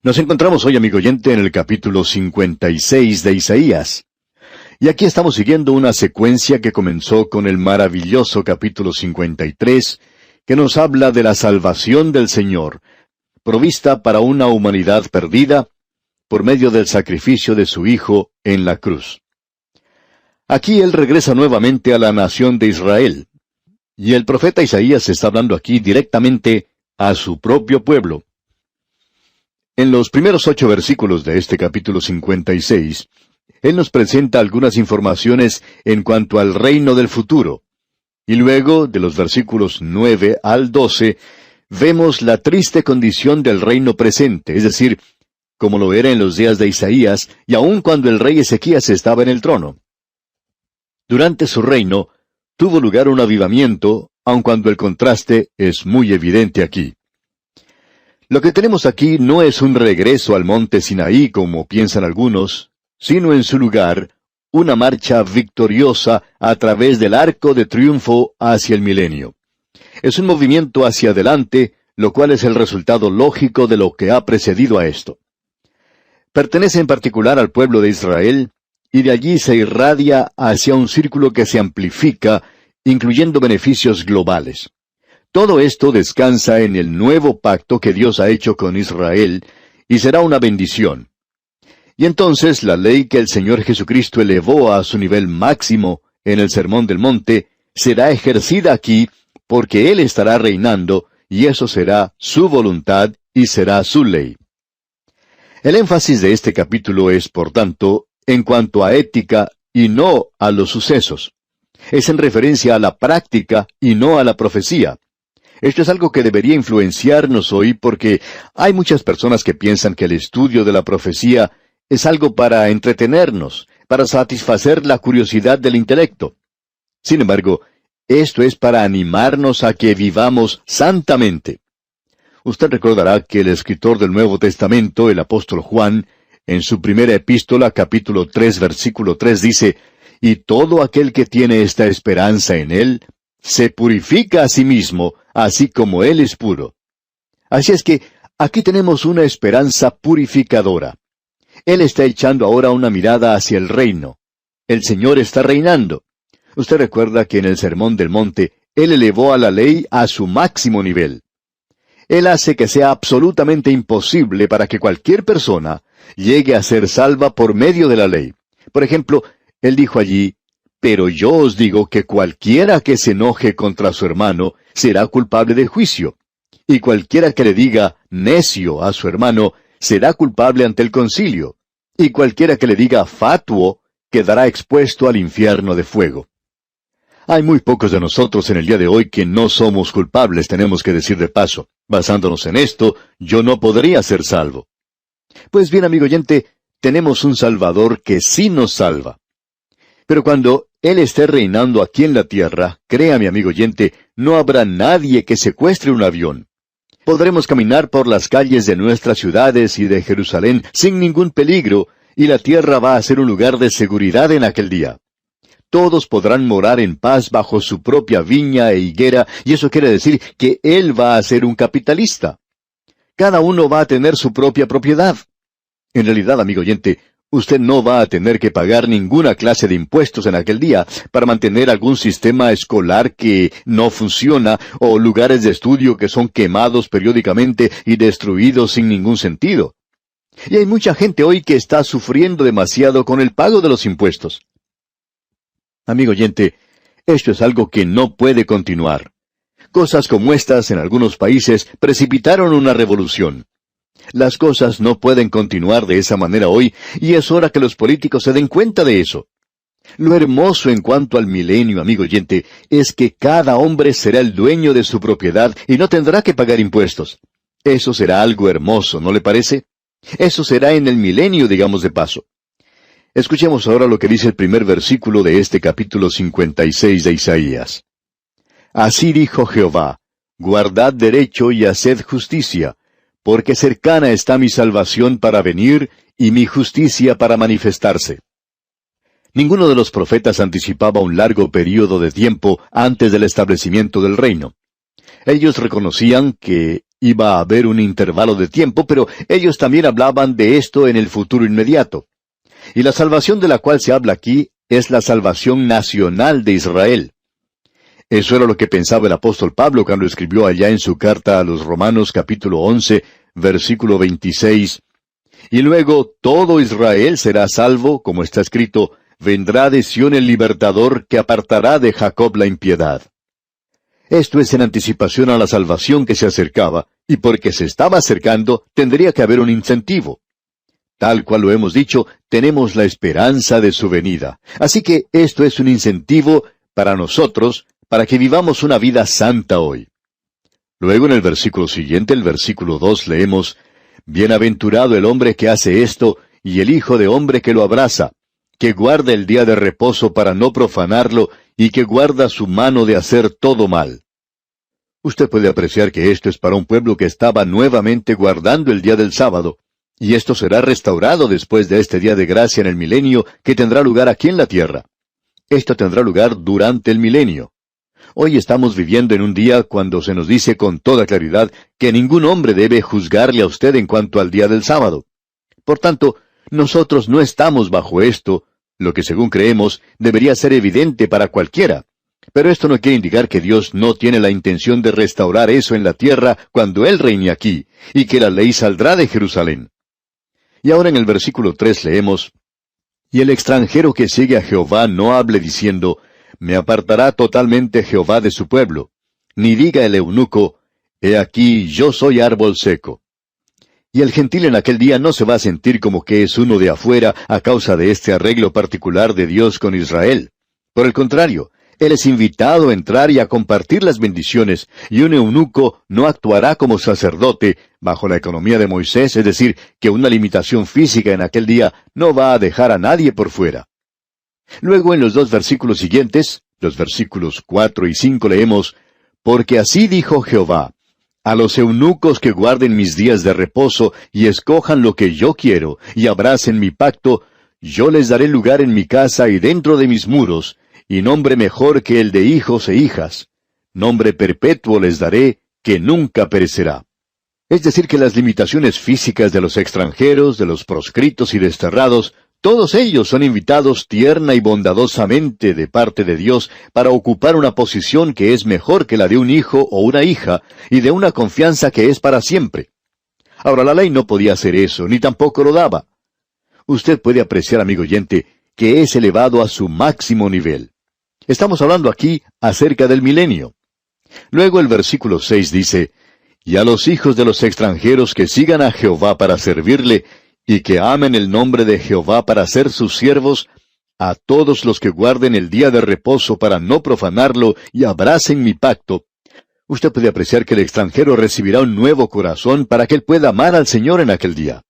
Nos encontramos hoy, amigo oyente, en el capítulo 56 de Isaías. Y aquí estamos siguiendo una secuencia que comenzó con el maravilloso capítulo 53, que nos habla de la salvación del Señor, provista para una humanidad perdida, por medio del sacrificio de su Hijo en la cruz. Aquí Él regresa nuevamente a la nación de Israel. Y el profeta Isaías está hablando aquí directamente a su propio pueblo. En los primeros 8 versículos de este capítulo 56, Él nos presenta algunas informaciones en cuanto al reino del futuro. Y luego, de los versículos 9 al 12, vemos la triste condición del reino presente, es decir, como lo era en los días de Isaías, y aun cuando el rey Ezequías estaba en el trono. Durante su reino, tuvo lugar un avivamiento, aun cuando el contraste es muy evidente aquí. Lo que tenemos aquí no es un regreso al monte Sinaí, como piensan algunos, sino en su lugar, una marcha victoriosa a través del arco de triunfo hacia el milenio. Es un movimiento hacia adelante, lo cual es el resultado lógico de lo que ha precedido a esto. Pertenece en particular al pueblo de Israel, y de allí se irradia hacia un círculo que se amplifica, incluyendo beneficios globales. Todo esto descansa en el nuevo pacto que Dios ha hecho con Israel, y será una bendición. Y entonces la ley que el Señor Jesucristo elevó a su nivel máximo en el Sermón del Monte, será ejercida aquí, porque Él estará reinando, y eso será su voluntad y será su ley. El énfasis de este capítulo es, por tanto, en cuanto a ética y no a los sucesos. Es en referencia a la práctica y no a la profecía. Esto es algo que debería influenciarnos hoy porque hay muchas personas que piensan que el estudio de la profecía es algo para entretenernos, para satisfacer la curiosidad del intelecto. Sin embargo, esto es para animarnos a que vivamos santamente. Usted recordará que el escritor del Nuevo Testamento, el apóstol Juan, en su primera epístola, capítulo 3, versículo 3, dice, «Y todo aquel que tiene esta esperanza en Él, se purifica a sí mismo, así como Él es puro». Así es que aquí tenemos una esperanza purificadora. Él está echando ahora una mirada hacia el reino. El Señor está reinando. Usted recuerda que en el Sermón del Monte, Él elevó a la ley a su máximo nivel. Él hace que sea absolutamente imposible para que cualquier persona llegue a ser salva por medio de la ley. Por ejemplo, Él dijo allí, «Pero yo os digo que cualquiera que se enoje contra su hermano será culpable de juicio, y cualquiera que le diga necio a su hermano será culpable ante el concilio, y cualquiera que le diga fatuo quedará expuesto al infierno de fuego». Hay muy pocos de nosotros en el día de hoy que no somos culpables, tenemos que decir de paso. Basándonos en esto, yo no podría ser salvo. Pues bien, amigo oyente, tenemos un Salvador que sí nos salva. Pero cuando Él esté reinando aquí en la tierra, créame, amigo oyente, no habrá nadie que secuestre un avión. Podremos caminar por las calles de nuestras ciudades y de Jerusalén sin ningún peligro, y la tierra va a ser un lugar de seguridad en aquel día. Todos podrán morar en paz bajo su propia viña e higuera, y eso quiere decir que Él va a ser un capitalista. Cada uno va a tener su propia propiedad. En realidad, amigo oyente, usted no va a tener que pagar ninguna clase de impuestos en aquel día para mantener algún sistema escolar que no funciona o lugares de estudio que son quemados periódicamente y destruidos sin ningún sentido. Y hay mucha gente hoy que está sufriendo demasiado con el pago de los impuestos. Amigo oyente, esto es algo que no puede continuar. Cosas como estas en algunos países precipitaron una revolución. Las cosas no pueden continuar de esa manera hoy, y es hora que los políticos se den cuenta de eso. Lo hermoso en cuanto al milenio, amigo oyente, es que cada hombre será el dueño de su propiedad y no tendrá que pagar impuestos. Eso será algo hermoso, ¿no le parece? Eso será en el milenio, digamos de paso. Escuchemos ahora lo que dice el primer versículo de este capítulo 56 de Isaías. Así dijo Jehová, guardad derecho y haced justicia, porque cercana está mi salvación para venir y mi justicia para manifestarse. Ninguno de los profetas anticipaba un largo período de tiempo antes del establecimiento del reino. Ellos reconocían que iba a haber un intervalo de tiempo, pero ellos también hablaban de esto en el futuro inmediato. Y la salvación de la cual se habla aquí es la salvación nacional de Israel. Eso era lo que pensaba el apóstol Pablo cuando escribió allá en su carta a los Romanos capítulo 11, versículo 26. Y luego todo Israel será salvo, como está escrito, vendrá de Sión el libertador que apartará de Jacob la impiedad. Esto es en anticipación a la salvación que se acercaba, y porque se estaba acercando, tendría que haber un incentivo. Tal cual lo hemos dicho, tenemos la esperanza de su venida. Así que esto es un incentivo para nosotros, para que vivamos una vida santa hoy. Luego en el versículo siguiente, el versículo 2, leemos, Bienaventurado el hombre que hace esto, y el hijo de hombre que lo abraza, que guarda el día de reposo para no profanarlo, y que guarda su mano de hacer todo mal. Usted puede apreciar que esto es para un pueblo que estaba nuevamente guardando el día del sábado, y esto será restaurado después de este día de gracia en el milenio que tendrá lugar aquí en la tierra. Esto tendrá lugar durante el milenio. Hoy estamos viviendo en un día cuando se nos dice con toda claridad que ningún hombre debe juzgarle a usted en cuanto al día del sábado. Por tanto, nosotros no estamos bajo esto, lo que según creemos debería ser evidente para cualquiera. Pero esto no quiere indicar que Dios no tiene la intención de restaurar eso en la tierra cuando Él reine aquí, y que la ley saldrá de Jerusalén. Y ahora en el versículo 3 leemos, Y el extranjero que sigue a Jehová no hable diciendo, Me apartará totalmente Jehová de su pueblo, ni diga el eunuco, He aquí yo soy árbol seco. Y el gentil en aquel día no se va a sentir como que es uno de afuera a causa de este arreglo particular de Dios con Israel. Por el contrario, él es invitado a entrar y a compartir las bendiciones, y un eunuco no actuará como sacerdote bajo la economía de Moisés, es decir, que una limitación física en aquel día no va a dejar a nadie por fuera. Luego en los dos versículos siguientes, los versículos 4 y 5 leemos, Porque así dijo Jehová, a los eunucos que guarden mis días de reposo y escojan lo que yo quiero y abracen mi pacto, yo les daré lugar en mi casa y dentro de mis muros, y nombre mejor que el de hijos e hijas. Nombre perpetuo les daré, que nunca perecerá. Es decir, que las limitaciones físicas de los extranjeros, de los proscritos y desterrados, todos ellos son invitados tierna y bondadosamente de parte de Dios para ocupar una posición que es mejor que la de un hijo o una hija, y de una confianza que es para siempre. Ahora, la ley no podía hacer eso, ni tampoco lo daba. Usted puede apreciar, amigo oyente, que es elevado a su máximo nivel. Estamos hablando aquí acerca del milenio. Luego el versículo 6 dice, Y a los hijos de los extranjeros que sigan a Jehová para servirle, y que amen el nombre de Jehová para ser sus siervos, a todos los que guarden el día de reposo para no profanarlo y abracen mi pacto. Usted puede apreciar que el extranjero recibirá un nuevo corazón para que él pueda amar al Señor en aquel día.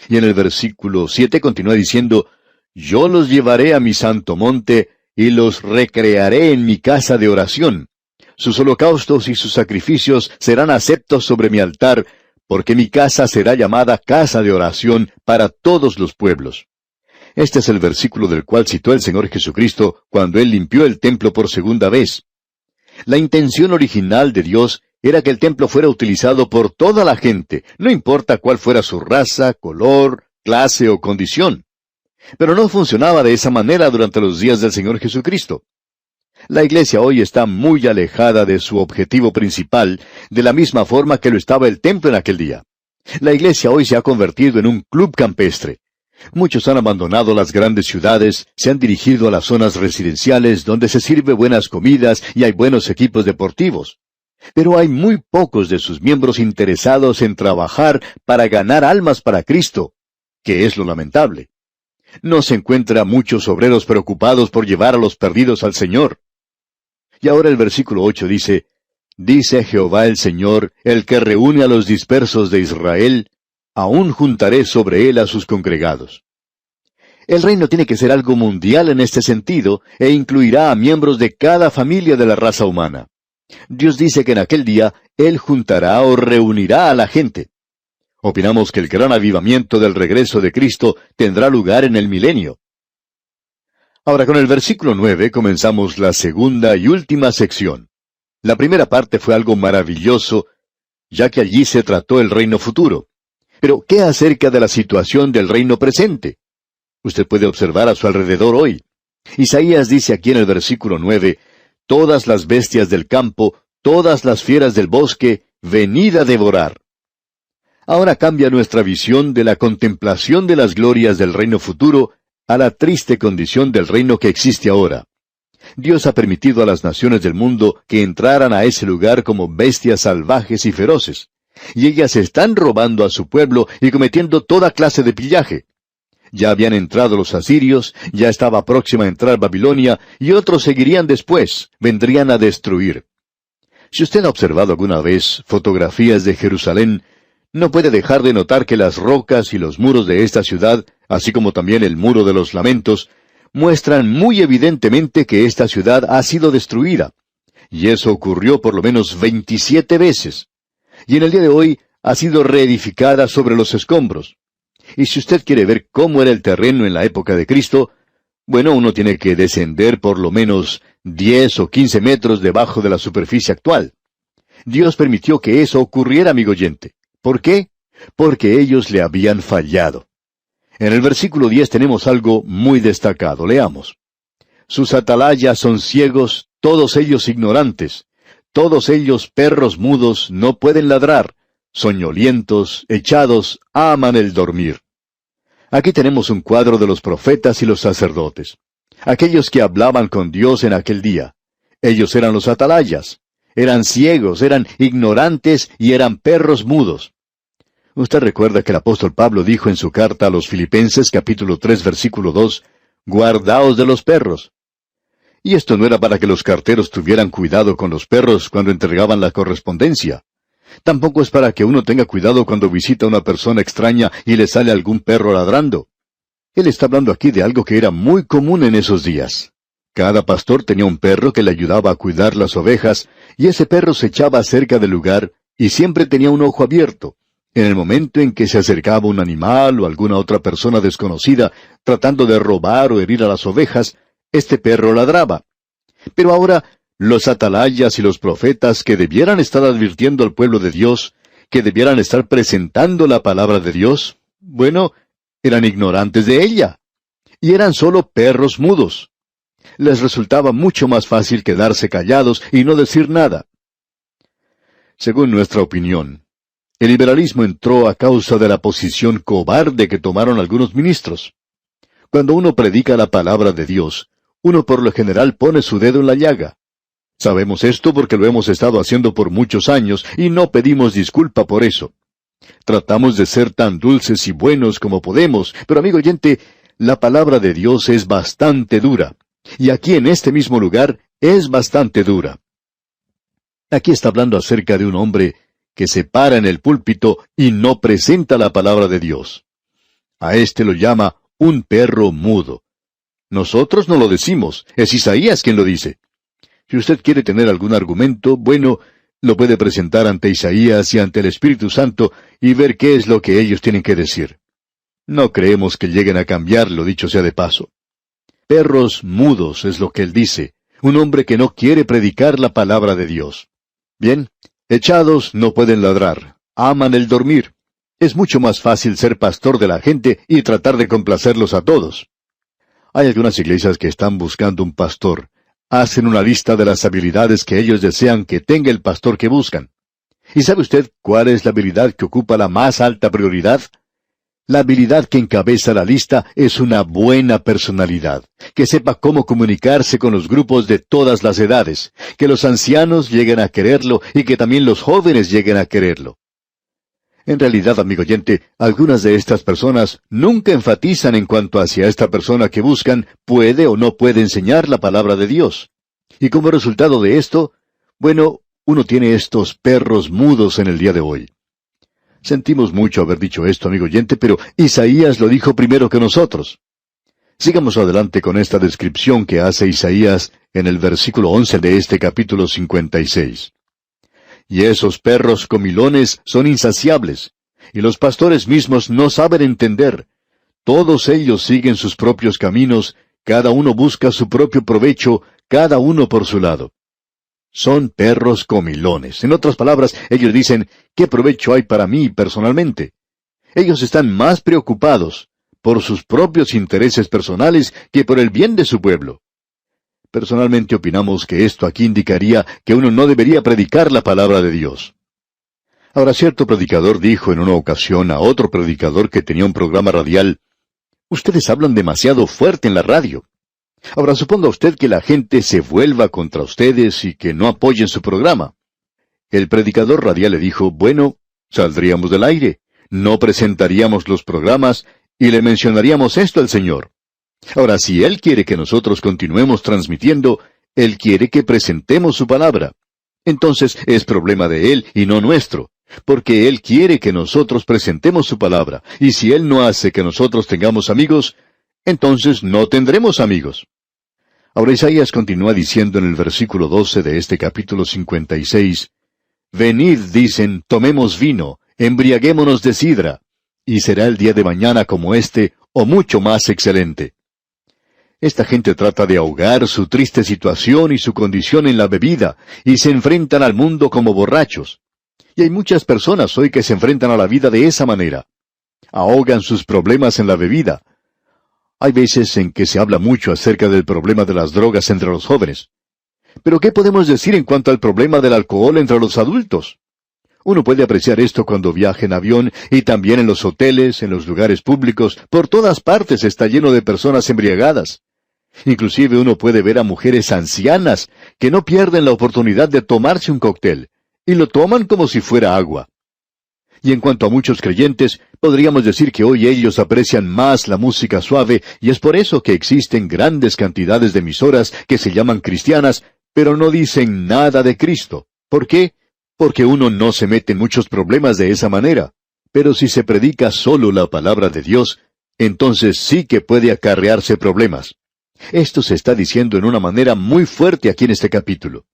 Y en el versículo 7 continúa diciendo, Yo los llevaré a mi santo monte, y los recrearé en mi casa de oración. Sus holocaustos y sus sacrificios serán aceptos sobre mi altar, porque mi casa será llamada casa de oración para todos los pueblos. Este es el versículo del cual citó el Señor Jesucristo cuando Él limpió el templo por segunda vez. La intención original de Dios era que el templo fuera utilizado por toda la gente, no importa cuál fuera su raza, color, clase o condición. Pero no funcionaba de esa manera durante los días del Señor Jesucristo. La iglesia hoy está muy alejada de su objetivo principal, de la misma forma que lo estaba el templo en aquel día. La iglesia hoy se ha convertido en un club campestre. Muchos han abandonado las grandes ciudades, se han dirigido a las zonas residenciales donde se sirve buenas comidas y hay buenos equipos deportivos. Pero hay muy pocos de sus miembros interesados en trabajar para ganar almas para Cristo, que es lo lamentable. No se encuentra muchos obreros preocupados por llevar a los perdidos al Señor. Y ahora el versículo 8 dice, Dice Jehová el Señor, el que reúne a los dispersos de Israel, aún juntaré sobre él a sus congregados. El reino tiene que ser algo mundial en este sentido, e incluirá a miembros de cada familia de la raza humana. Dios dice que en aquel día Él juntará o reunirá a la gente. Opinamos que el gran avivamiento del regreso de Cristo tendrá lugar en el milenio. Ahora con el versículo 9 comenzamos la segunda y última sección. La primera parte fue algo maravilloso, ya que allí se trató el reino futuro. Pero, ¿qué acerca de la situación del reino presente? Usted puede observar a su alrededor hoy. Isaías dice aquí en el versículo 9, todas las bestias del campo, todas las fieras del bosque, venid a devorar. Ahora cambia nuestra visión de la contemplación de las glorias del reino futuro a la triste condición del reino que existe ahora. Dios ha permitido a las naciones del mundo que entraran a ese lugar como bestias salvajes y feroces, y ellas están robando a su pueblo y cometiendo toda clase de pillaje. Ya habían entrado los asirios, ya estaba próxima a entrar Babilonia, y otros seguirían después, vendrían a destruir. Si usted ha observado alguna vez fotografías de Jerusalén, no puede dejar de notar que las rocas y los muros de esta ciudad, así como también el muro de los lamentos, muestran muy evidentemente que esta ciudad ha sido destruida. Y eso ocurrió por lo menos 27 veces. Y en el día de hoy ha sido reedificada sobre los escombros. Y si usted quiere ver cómo era el terreno en la época de Cristo, bueno, uno tiene que descender por lo menos 10 o 15 metros debajo de la superficie actual. Dios permitió que eso ocurriera, amigo oyente. ¿Por qué? Porque ellos le habían fallado. En el versículo 10 tenemos algo muy destacado. Leamos. Sus atalayas son ciegos, todos ellos ignorantes. Todos ellos perros mudos, no pueden ladrar. Soñolientos, echados, aman el dormir. Aquí tenemos un cuadro de los profetas y los sacerdotes. Aquellos que hablaban con Dios en aquel día. Ellos eran los atalayas. Eran ciegos, eran ignorantes y eran perros mudos. Usted recuerda que el apóstol Pablo dijo en su carta a los Filipenses, capítulo 3, versículo 2, «Guardaos de los perros». Y esto no era para que los carteros tuvieran cuidado con los perros cuando entregaban la correspondencia. Tampoco es para que uno tenga cuidado cuando visita a una persona extraña y le sale algún perro ladrando. Él está hablando aquí de algo que era muy común en esos días. Cada pastor tenía un perro que le ayudaba a cuidar las ovejas, y ese perro se echaba cerca del lugar y siempre tenía un ojo abierto. En el momento en que se acercaba un animal o alguna otra persona desconocida tratando de robar o herir a las ovejas, este perro ladraba. Pero ahora, los atalayas y los profetas que debieran estar advirtiendo al pueblo de Dios, que debieran estar presentando la palabra de Dios, bueno, eran ignorantes de ella. Y eran solo perros mudos. Les resultaba mucho más fácil quedarse callados y no decir nada. Según nuestra opinión, el liberalismo entró a causa de la posición cobarde que tomaron algunos ministros. Cuando uno predica la palabra de Dios, uno por lo general pone su dedo en la llaga. Sabemos esto porque lo hemos estado haciendo por muchos años y no pedimos disculpa por eso. Tratamos de ser tan dulces y buenos como podemos, pero amigo oyente, la palabra de Dios es bastante dura. Y aquí en este mismo lugar es bastante dura. Aquí está hablando acerca de un hombre que se para en el púlpito y no presenta la palabra de Dios. A este lo llama un perro mudo. Nosotros no lo decimos, es Isaías quien lo dice. Si usted quiere tener algún argumento, bueno, lo puede presentar ante Isaías y ante el Espíritu Santo y ver qué es lo que ellos tienen que decir. No creemos que lleguen a cambiarlo, dicho sea de paso. Perros mudos es lo que él dice, un hombre que no quiere predicar la palabra de Dios. Bien, echados no pueden ladrar, aman el dormir. Es mucho más fácil ser pastor de la gente y tratar de complacerlos a todos. Hay algunas iglesias que están buscando un pastor. Hacen una lista de las habilidades que ellos desean que tenga el pastor que buscan. ¿Y sabe usted cuál es la habilidad que ocupa la más alta prioridad? La habilidad que encabeza la lista es una buena personalidad, que sepa cómo comunicarse con los grupos de todas las edades, que los ancianos lleguen a quererlo y que también los jóvenes lleguen a quererlo. En realidad, amigo oyente, algunas de estas personas nunca enfatizan en cuanto hacia esta persona que buscan puede o no puede enseñar la palabra de Dios. Y como resultado de esto, bueno, uno tiene estos perros mudos en el día de hoy. Sentimos mucho haber dicho esto, amigo oyente, pero Isaías lo dijo primero que nosotros. Sigamos adelante con esta descripción que hace Isaías en el versículo 11 de este capítulo 56. Y esos perros comilones son insaciables, y los pastores mismos no saben entender. Todos ellos siguen sus propios caminos, cada uno busca su propio provecho, cada uno por su lado. Son perros comilones. En otras palabras, ellos dicen, ¿qué provecho hay para mí personalmente? Ellos están más preocupados por sus propios intereses personales que por el bien de su pueblo. Personalmente opinamos que esto aquí indicaría que uno no debería predicar la palabra de Dios. Ahora, cierto predicador dijo en una ocasión a otro predicador que tenía un programa radial, «Ustedes hablan demasiado fuerte en la radio». Ahora, suponga usted que la gente se vuelva contra ustedes y que no apoyen su programa. El predicador radial le dijo, «Bueno, saldríamos del aire, no presentaríamos los programas y le mencionaríamos esto al Señor». Ahora, si Él quiere que nosotros continuemos transmitiendo, Él quiere que presentemos su palabra. Entonces es problema de Él y no nuestro, porque Él quiere que nosotros presentemos su palabra, y si Él no hace que nosotros tengamos amigos, entonces no tendremos amigos. Ahora Isaías continúa diciendo en el versículo 12 de este capítulo 56, «Venid, dicen, tomemos vino, embriaguémonos de sidra, y será el día de mañana como este, o mucho más excelente». Esta gente trata de ahogar su triste situación y su condición en la bebida, y se enfrentan al mundo como borrachos. Y hay muchas personas hoy que se enfrentan a la vida de esa manera. Ahogan sus problemas en la bebida. Hay veces en que se habla mucho acerca del problema de las drogas entre los jóvenes. Pero ¿qué podemos decir en cuanto al problema del alcohol entre los adultos? Uno puede apreciar esto cuando viaja en avión y también en los hoteles, en los lugares públicos, por todas partes está lleno de personas embriagadas. Inclusive uno puede ver a mujeres ancianas que no pierden la oportunidad de tomarse un cóctel, y lo toman como si fuera agua. Y en cuanto a muchos creyentes, podríamos decir que hoy ellos aprecian más la música suave, y es por eso que existen grandes cantidades de emisoras que se llaman cristianas, pero no dicen nada de Cristo. ¿Por qué? Porque uno no se mete en muchos problemas de esa manera. Pero si se predica solo la palabra de Dios, entonces sí que puede acarrearse problemas. Esto se está diciendo en una manera muy fuerte aquí en este capítulo.